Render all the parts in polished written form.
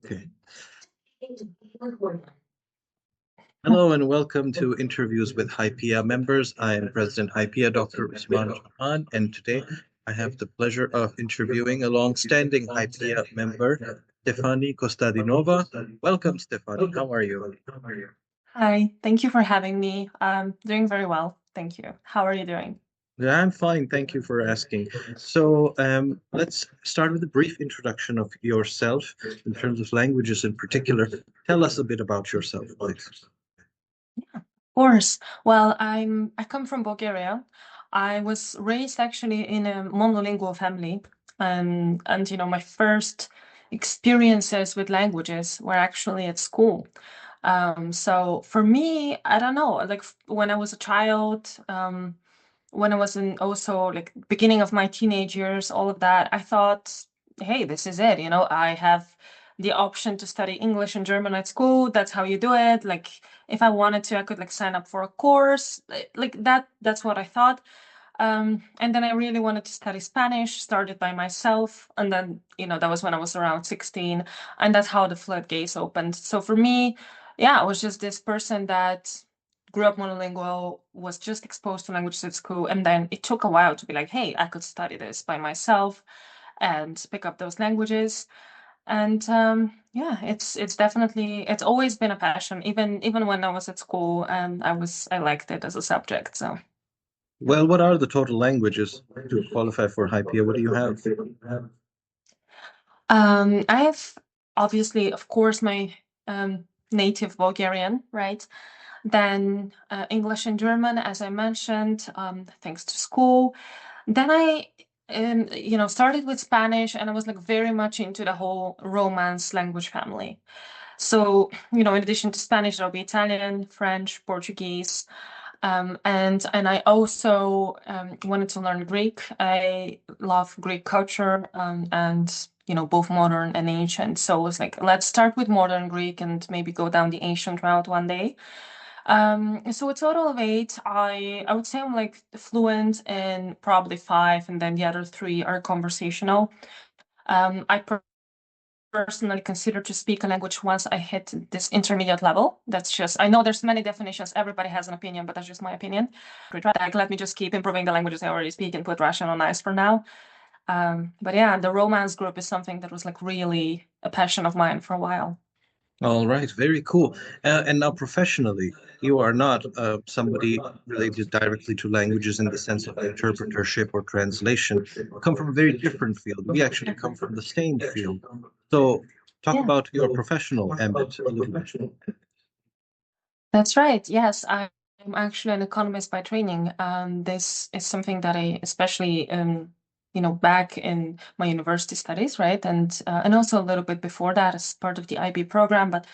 Okay. Hello and welcome to Interviews with HYPIA members. I am President HYPIA Dr. Usman Chohan, and today I have the pleasure of interviewing a long-standing HYPIA member, Stefani Kostadinova. Welcome, Stefani. How are you? Hi, thank you for having me. I'm doing very well. Thank you. How are you doing? Yeah, I'm fine. Thank you for asking. So let's start with a brief introduction of yourself in terms of languages in particular. Tell us a bit about yourself, please. Of course. Well, I come from Bulgaria. I was raised actually in a monolingual family, and my first experiences with languages were actually at school. So for me, I don't know, like when I was a child, when I was in also like beginning of my teenage years, all of that, I thought, hey, this is it. I have the option to study English and German at school. That's how you do it. Like if I wanted to, I could like sign up for a course like that. That's what I thought. And then I really wanted to study Spanish, started by myself. And then, that was when I was around 16. And that's how the floodgates opened. So for me, yeah, I was just this person that grew up monolingual, was just exposed to languages at school. And then it took a while to be like, hey, I could study this by myself and pick up those languages. And yeah, it's definitely, it's always been a passion, even when I was at school, and I liked it as a subject. So Well, what are the total languages to qualify for HYPIA? What do you have? I have obviously, of course, my native Bulgarian, right? Then English and German, as I mentioned, thanks to school. Then I, started with Spanish, and I was like very much into the whole Romance language family. So, in addition to Spanish, there'll be Italian, French, Portuguese. And I also wanted to learn Greek. I love Greek culture, and both modern and ancient. So it was like, let's start with modern Greek and maybe go down the ancient route one day. So a total of 8. I would say I'm like fluent in probably 5, and then the other 3 are conversational. I personally consider to speak a language once I hit this intermediate level. That's just, I know there's many definitions. Everybody has an opinion, but that's just my opinion. Like, let me just keep improving the languages I already speak and put Russian on ice for now. But yeah, the Romance group is something that was like really a passion of mine for a while. All right, very cool. And now, professionally, you are not somebody related directly to languages in the sense of interpretership or translation. You come from a very different field. We actually come from the same field. So, talk Yeah. about your professional ambit a little bit. That's right. Yes, I'm actually an economist by training. This is something that I especially, back in my university studies, right, and also a little bit before that as part of the IB program. But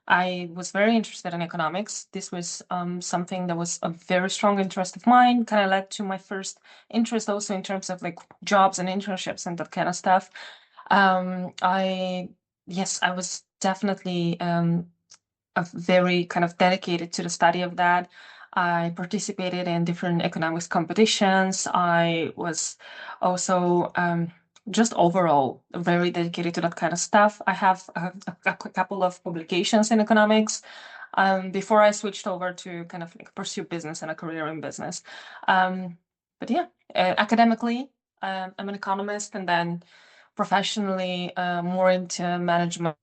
I was very interested in economics. This was something that was a very strong interest of mine. Kind of led to my first interest also in terms of like jobs and internships and that kind of stuff. I Yes, I was definitely very kind of dedicated to the study of that. I participated in different economics competitions. I was also just overall very dedicated to that kind of stuff. I have a couple of publications in economics before I switched over to kind of like pursue business and a career in business. But yeah, academically, I'm an economist, and then professionally, more into management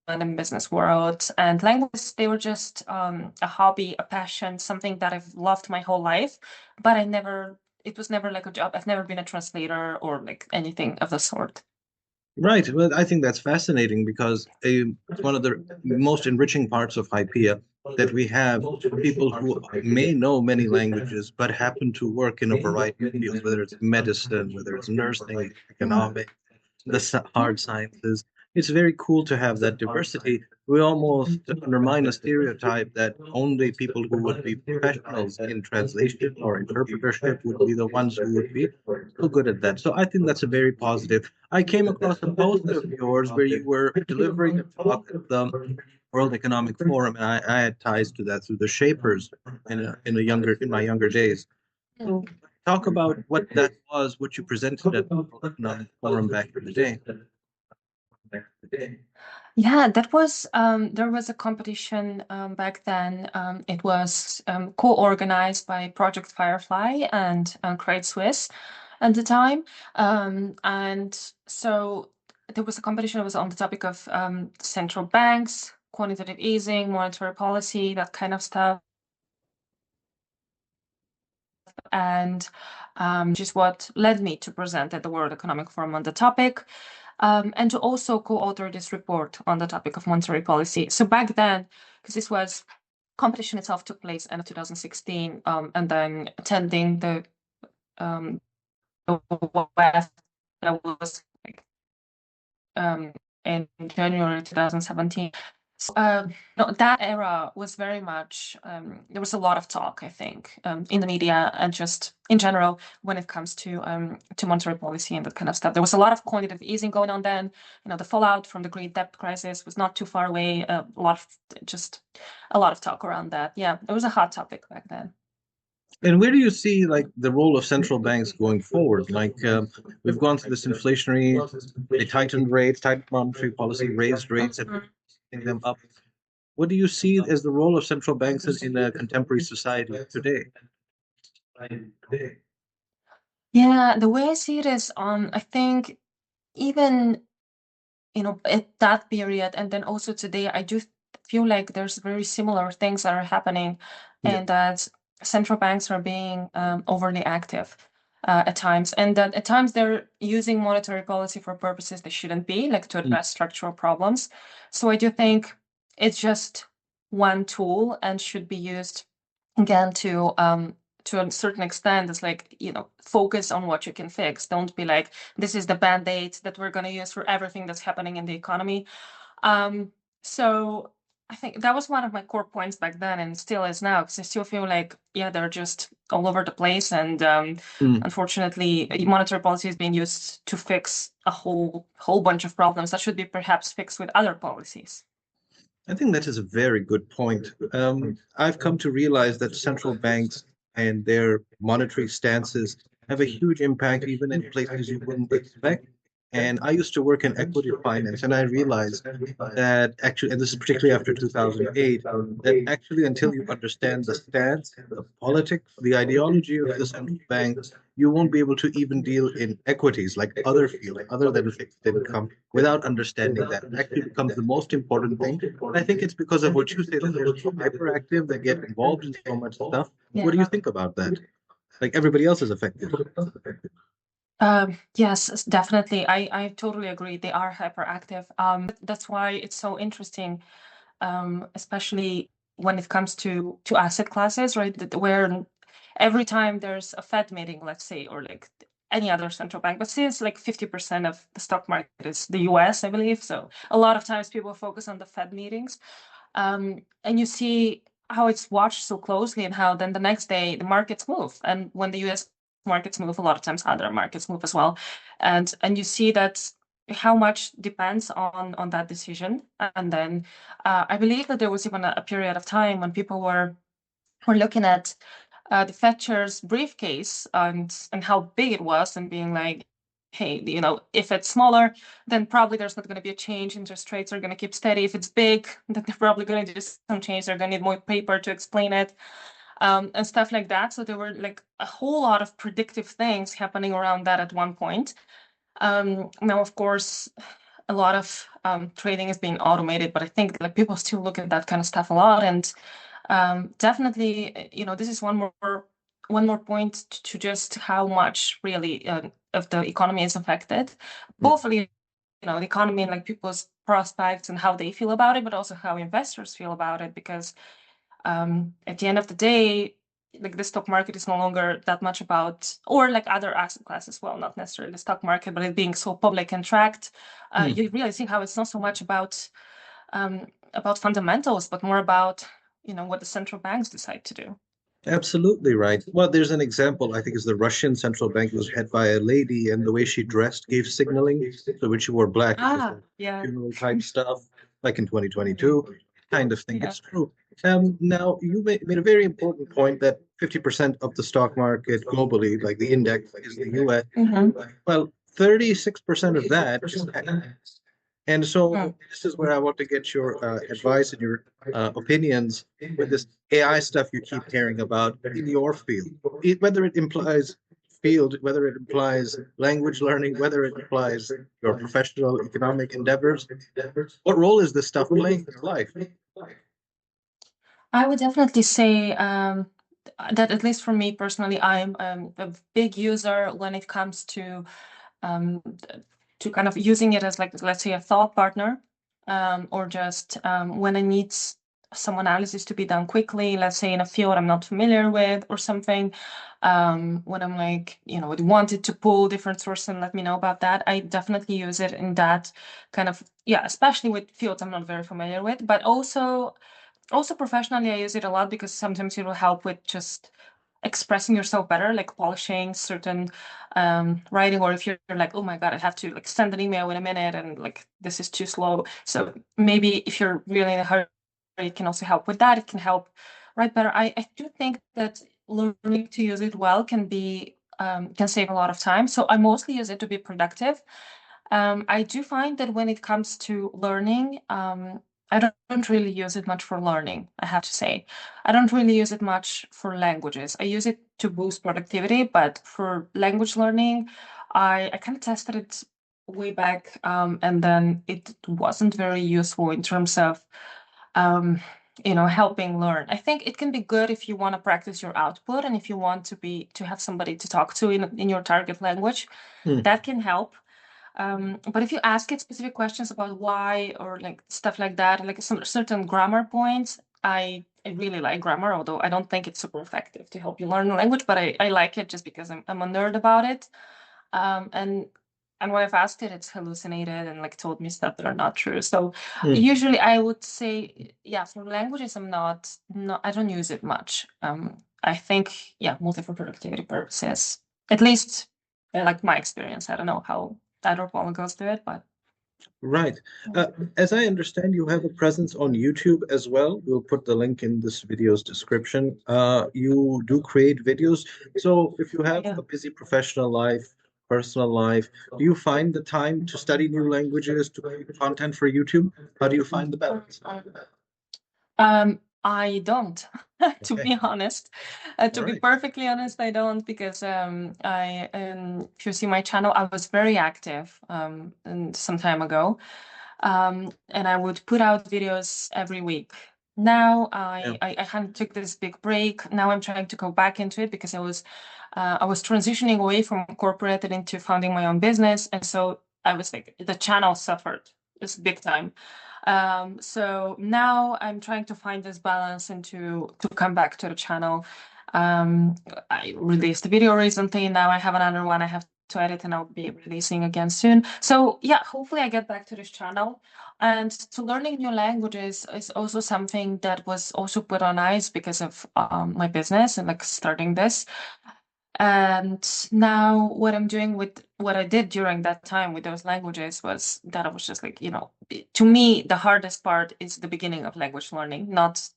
and business world. And languages, they were just a hobby, a passion, something that I've loved my whole life, but it was never like a job. I've never been a translator or like anything of the sort. Right. Well, I think that's fascinating because it's one of the most enriching parts of HYPIA that we have people who may know many languages but happen to work in a variety of fields, whether it's medicine, whether it's nursing, economics, the hard sciences. It's very cool to have that diversity. We almost undermine a stereotype that only people who would be professionals in translation or interpretership would be the ones who would be so good at that. So I think that's a very positive. I came across a post of yours where you were delivering a talk at the World Economic Forum, and I had ties to that through the Shapers in my younger days. So talk about what that was, what you presented at the World Economic Forum back in the day. Yeah, that was there was a competition back then. It was co-organized by Project Firefly and Credit Suisse at the time. And so there was a competition that was on the topic of central banks, quantitative easing, monetary policy, that kind of stuff. And which is what led me to present at the World Economic Forum on the topic, and to also co-author this report on the topic of monetary policy. So back then, because this was competition itself took place end of 2016, and then attending the West, that was like in January 2017. So, no, that era was very much, there was a lot of talk, I think, in the media and just in general when it comes to monetary policy and that kind of stuff. There was a lot of quantitative easing going on then. You know, the fallout from the Great Debt crisis was not too far away. A lot of talk around that. Yeah, it was a hot topic back then. And where do you see like the role of central banks going forward? Like we've gone through this inflationary, they tightened rates, tightened monetary policy, raised rates, and bring them up. What do you see as the role of central banks in a contemporary society today? Yeah, the way I see it is, I think even at that period and then also today, I do feel like there's very similar things that are happening, Yeah. and that central banks are being overly active at times, and that at times they're using monetary policy for purposes they shouldn't be, like to address structural problems. So I do think it's just one tool and should be used again to a certain extent. It's like, focus on what you can fix. Don't be like, this is the band-aid that we're going to use for everything that's happening in the economy. So I think that was one of my core points back then, and still is now, because I still feel like, yeah, they're just all over the place. And unfortunately, monetary policy is being used to fix a whole bunch of problems that should be perhaps fixed with other policies. I think that is a very good point. I've come to realize that central banks and their monetary stances have a huge impact even in places you wouldn't expect. And I used to work in equity finance, and I realized that actually, and this is particularly after 2008, that actually until you understand the stance, the politics, the ideology of the central bank, you won't be able to even deal in equities like other fields, other than fixed income, without understanding that. It actually becomes the most important thing. And I think it's because of what you say, that they're so hyperactive, they get involved in so much stuff. Yeah. What do you think about that? Like everybody else is affected. Yes, definitely. I totally agree. They are hyperactive. That's why it's so interesting, especially when it comes to asset classes, right? Where every time there's a Fed meeting, let's say, or like any other central bank, but since like 50% of the stock market is the US, I believe. So a lot of times people focus on the Fed meetings. And you see how it's watched so closely, and how then the next day the markets move. And when the US markets move, a lot of times other markets move as well. And you see that how much depends on that decision. And then I believe that there was even a period of time when people were looking at the Fed chair's briefcase and how big it was, and being like, hey, if it's smaller, then probably there's not going to be a change. Interest rates are going to keep steady. If it's big, then they're probably going to do some change. They're going to need more paper to explain it, and stuff like that. So there were like a whole lot of predictive things happening around that at one point. Now, of course, a lot of trading is being automated, but I think like people still look at that kind of stuff a lot. And definitely, this is one more point to just how much really of the economy is affected, both the economy and like people's prospects and how they feel about it, but also how investors feel about it. Because at the end of the day, like the stock market is no longer that much about, or like other asset classes, well, not necessarily the stock market, but it being so public and tracked, you really see how it's not so much about fundamentals, but more about what the central banks decide to do. Absolutely right. Well, there's an example, I think, is the Russian central bank was head by a lady, and the way she dressed gave signaling. So when she wore black, it was like Yeah. funeral type stuff, like in 2022, kind of thing. Yeah. It's true. Now, you made a very important point that 50% of the stock market globally, like the index, is the US. Well, 36% of that And Mm. so this is where I want to get your advice and your opinions with this AI stuff you keep hearing about in your field, whether it implies field, whether it implies language learning, whether it implies your professional economic endeavors. What role is this stuff playing in your life? I would definitely say that, at least for me personally, I'm a big user when it comes um, to kind of using it as, like, let's say, a thought partner, or just when I need some analysis to be done quickly, let's say in a field I'm not familiar with or something. When I'm like, wanted to pull different sources and let me know about that, I definitely use it in that kind of, yeah, especially with fields I'm not very familiar with, but also professionally, I use it a lot because sometimes it will help with just expressing yourself better, like polishing certain writing, or if you're like, oh my God, I have to like send an email in a minute and like this is too slow. So maybe if you're really in a hurry, it can also help with that. It can help write better. I do think that learning to use it well can save a lot of time. So I mostly use it to be productive. I do find that when it comes to learning, I don't really use it much for learning, I have to say. I don't really use it much for languages. I use it to boost productivity, but for language learning, I kind of tested it way back, and then it wasn't very useful in terms of um, helping learn. I think it can be good if you want to practice your output and if you want to have somebody to talk to in your target language, Hmm. that can help. But if you ask it specific questions about why or like stuff like that, like some certain grammar points, I really like grammar, although I don't think it's super effective to help you learn the language, but I like it just because I'm a nerd about it. Um, and and when I've asked it, it's hallucinated and like told me stuff that are not true. So Hmm. usually I would say, yeah, for languages, I don't use it much. I think, yeah, mostly for productivity purposes. At least, like my experience. I don't know how other polyglots do it, but Right. As I understand, you have a presence on YouTube as well. We'll put the link in this video's description. You do create videos. So if you I have a do. busy professional life, personal life, do you find the time to study new languages, to create content for YouTube? How do you find the balance? I don't, to Okay. be honest. All To be right. perfectly honest, I don't because if you see my channel, I was very active and some time ago, and I would put out videos every week. Now Yeah. I kind of took this big break. Now I'm trying to go back into it because I was transitioning away from corporate and into founding my own business, and so I was like the channel suffered just big time. So now I'm trying to find this balance and to come back to the channel. Um, I released a video recently. Now I have another one I have to edit, and I'll be releasing again soon. So yeah, hopefully I get back to this channel. And to learning new languages is also something that was also put on ice because of my business and like starting this. And now what I'm doing with what I did during that time with those languages was that I was just like, to me, the hardest part is the beginning of language learning, Yes.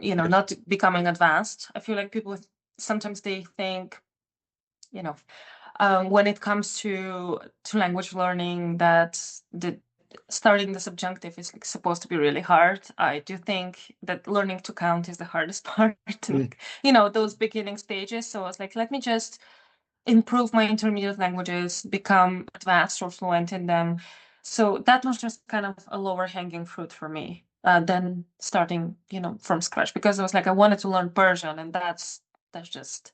not becoming advanced. I feel like people sometimes they think, you know, when it comes to language learning, that the starting the subjunctive is like supposed to be really hard. I do think that learning to count is the hardest part, and Mm. like, those beginning stages. So I was like, let me just improve my intermediate languages, become advanced or fluent in them. So that was just kind of a lower hanging fruit for me than starting, from scratch, because I was like, I wanted to learn Persian, and that's just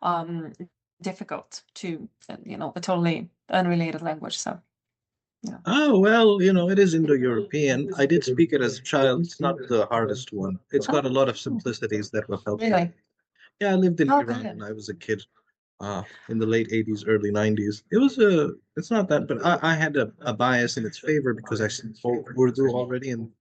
um, difficult to, a totally unrelated language. So yeah. Oh, well, it is Indo-European. I did speak it as a child. It's not the hardest one. It's got a lot of Oh, simplicities that will help you. really? Yeah, I lived in Oh, Iran when good. I was a kid, in the late 80s, early 90s. It's not that, but I had a bias in its favor because I spoke Urdu already, and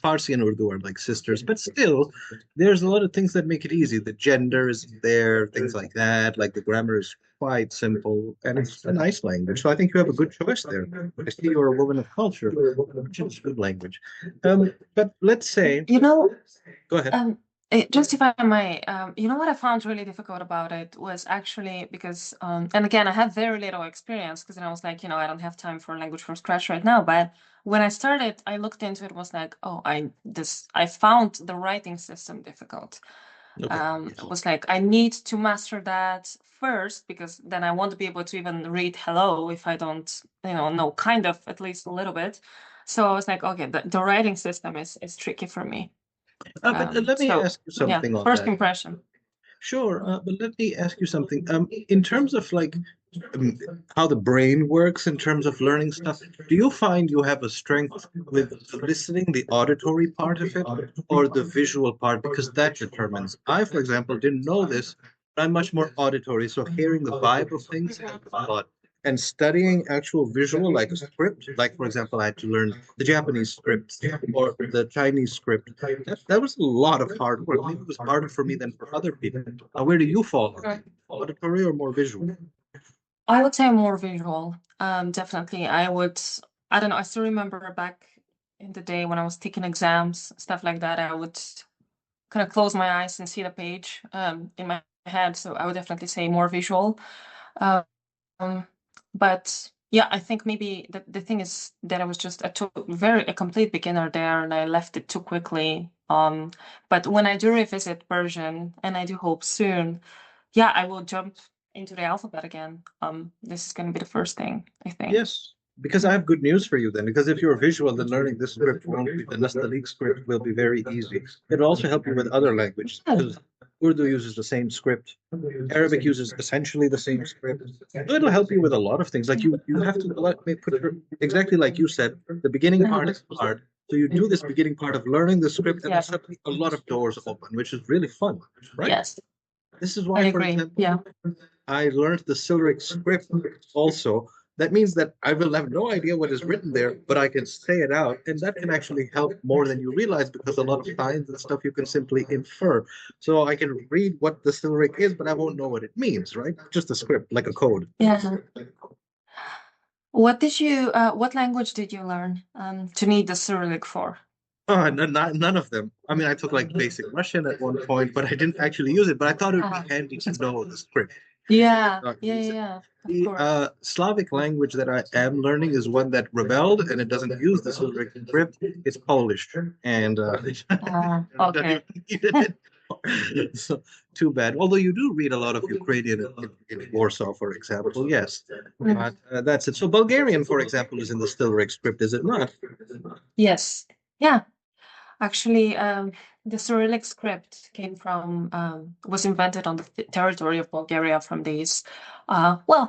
Farsi and Urdu are like sisters, but still, there's a lot of things that make it easy. The gender is there, things like that. Like the grammar is quite simple, and it's a nice language. So I think you have a good choice there. I see you're a woman of culture, which is a good language. But let's say, You know, go ahead. Um, Just if I may, you know what I found really difficult about it was actually because, and again, I had very little experience because I was like, I don't have time for language from scratch right now. But when I started, I looked into it, was like, oh, I found the writing system difficult. Okay. It was like, I need to master that first because then I won't be able to even read hello if I don't, know kind of at least a little bit. So I was like, okay, the writing system is tricky for me. But let me So ask you yeah, something on first that. impression. Sure, but let me ask you something. In terms of like um, how the brain works in terms of learning stuff, do you find you have a strength with the listening, the auditory part of it, or the visual part? Because that determines. I, for example, didn't know this, but I'm much more auditory, so hearing the vibe of things helps a lot. And studying actual visual, like a script, like for example, I had to learn the Japanese script or the Chinese script. That was a lot of hard work. Maybe it was harder for me than for other people. Where do you fall? Auditory or more visual? I would say more visual. Definitely. I don't know, I still remember back in the day when I was taking exams, stuff like that, I would kind of close my eyes and see the page in my head. So I would definitely say more visual. Um, but yeah, I think maybe the thing is that I was just a complete beginner there and I left it too quickly. But when I do revisit Persian, and I do hope soon, yeah, I will jump into the alphabet again. This is going to be the first thing, I think. Yes, because I have good news for you then. Because if you're visual, then learning this script won't be, the Nastaliq script will be very easy. It'll also help you with other languages because Urdu uses the same script. Arabic uses essentially the same script. So it'll help you with a lot of things. Like you have to exactly like you said, the beginning part is hard. So you do this beginning part of learning the script, and then Yeah. suddenly a lot of doors open, which is really fun, right? Yes, This is I why, for agree. example, Yeah. I learned the Cyrillic script also. That means that I will have no idea what is written there, but I can say it out, and that can actually help more than you realize because a lot of signs and stuff you can simply infer. So I can read what the Cyrillic is, but I won't know what it means, right? Just a script, like a code. Yeah. What language did you learn to need the Cyrillic for? None of them. I mean, I took like basic Russian at one point, but I didn't actually use it. But I thought it would be handy to know the script. Yeah, Not yeah, use yeah, it. yeah, of The course. Slavic language that I am learning is one that rebelled and it doesn't use the Cyrillic script. It's Polish, and I don't Okay. even need it. So too bad. Although you do read a lot of Ukrainian in Warsaw, for example. Yes, but that's it. So Bulgarian, for example, is in the Cyrillic script, is it not? Yes. Yeah. Actually, the Cyrillic script was invented on the territory of Bulgaria from these. Well,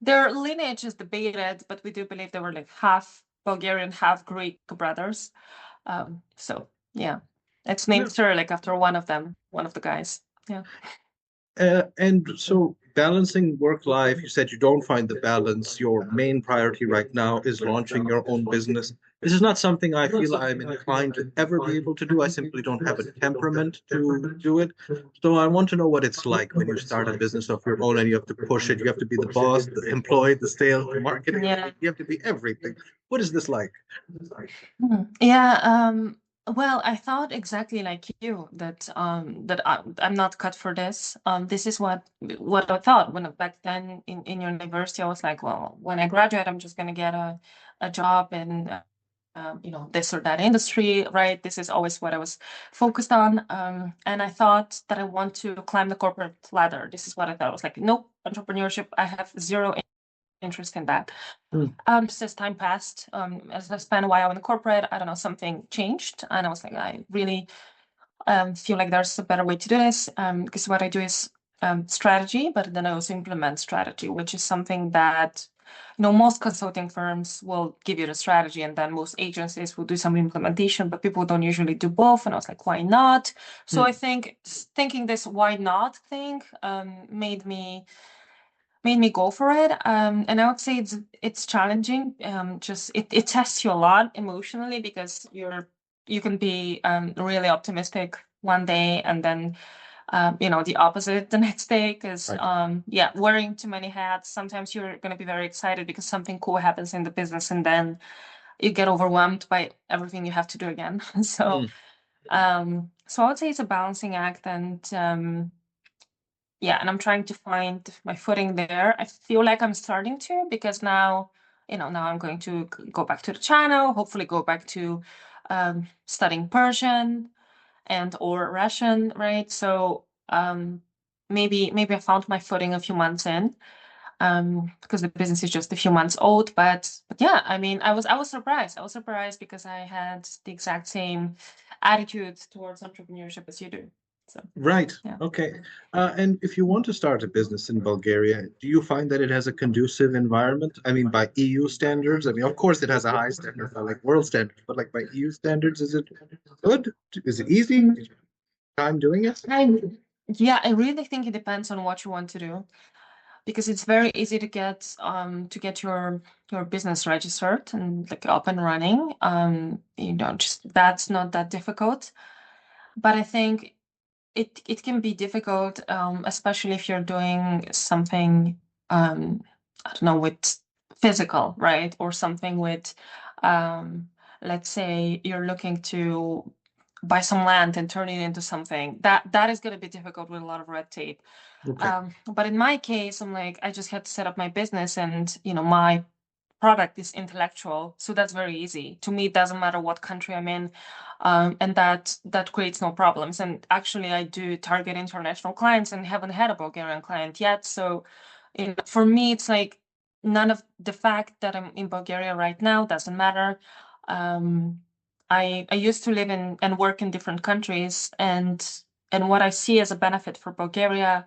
their lineage is debated, but we do believe they were like half Bulgarian, half Greek brothers. So yeah, it's named No. Cyrillic after one of them, one of the guys. Yeah. And so balancing work life, you said you don't find the balance. Your main priority right now is launching your own business. This is not something I feel I'm inclined to ever be able to do. I simply don't have a temperament to do it. So I want to know what it's like when you start a business of your own and you have to push it. You have to be the boss, the employee, the sales, the marketing. Yeah. You have to be everything. What is this like? Yeah, well, I thought exactly like you that I'm not cut for this. This is what I thought when back then in university. I was like, well, when I graduate, I'm just gonna get a job in this or that industry, right? This is always what I was focused on. And I thought that I want to climb the corporate ladder. This is what I thought. I was like, nope, entrepreneurship. I have zero interest in that. Hmm. Just as time passed, as I spent a while in the corporate, I don't know, something changed, and I was like, I really feel like there's a better way to do this. Because what I do is strategy, but then I also implement strategy, which is something that most consulting firms will give you the strategy, and then most agencies will do some implementation, but people don't usually do both. And I was like, why not? So Hmm. I think thinking this why not thing made me go for it. And I would say it's challenging. Just it tests you a lot emotionally because you can be really optimistic one day and then the opposite the next day because Right. yeah, wearing too many hats. Sometimes you're going to be very excited because something cool happens in the business and then you get overwhelmed by everything you have to do again. So Hmm. So I would say it's a balancing act, and yeah, and I'm trying to find my footing there. I feel like I'm starting to, because now, now I'm going to go back to the channel, hopefully go back to studying Persian and or Russian, right? So maybe I found my footing a few months in, because the business is just a few months old. But yeah, I mean, I was surprised. I was surprised because I had the exact same attitude towards entrepreneurship as you do. So Right. yeah. Okay. And if you want to start a business in Bulgaria, do you find that it has a conducive environment? I mean, by EU standards, I mean, of course, it has a high standard, by like world standards, but like by EU standards, is it good? Is it easy? Time doing it? Yeah, I really think it depends on what you want to do, because it's very easy to get your business registered and like up and running. Just that's not that difficult. But I think it can be difficult, especially if you're doing something, I don't know, with physical, right? Or something with, um, let's say you're looking to buy some land and turn it into something that is going to be difficult with a lot of red tape. Okay. But in my case, I'm like, I just had to set up my business, and my product is intellectual, so that's very easy to me. It doesn't matter what country I'm in, and that creates no problems. And actually, I do target international clients and haven't had a Bulgarian client yet. So, for me, it's like none of the fact that I'm in Bulgaria right now doesn't matter. Um, I used to live in and work in different countries, and what I see as a benefit for Bulgaria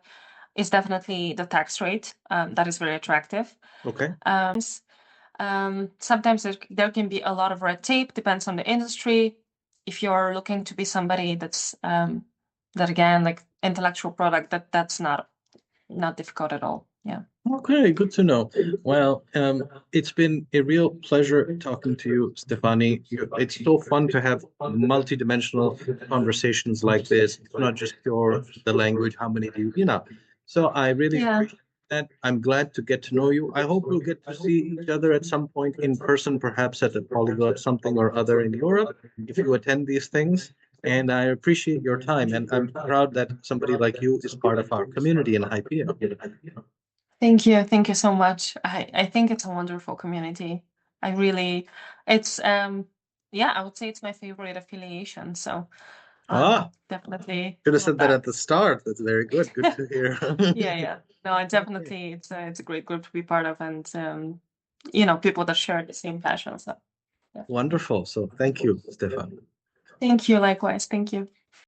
is definitely the tax rate. That is very attractive. Okay. Sometimes there can be a lot of red tape, depends on the industry. If you're looking to be somebody that again, like intellectual product, that's not difficult at all. Yeah. Okay, good to know. Well, it's been a real pleasure talking to you, Stefani. It's so fun to have multidimensional conversations like this. It's not just pure the language, how many do you. So I really Yeah. appreciate that. I'm glad to get to know you. I hope we'll get to see each other at some point in person, perhaps at a Polyglot something or other in Europe, if you attend these things. And I appreciate your time, and I'm proud that somebody like you is part of our community in Hypia. Thank you. Thank you so much. I think it's a wonderful community. I really, it's yeah, I would say it's my favorite affiliation. So Ah, definitely should have love said that that. at the start. That's very good. Good to hear. Yeah, yeah. No, I Okay. definitely, it's a great group to be part of, and people that share the same passion. So yeah. Wonderful. So thank you, Stefan. Thank you, likewise. Thank you.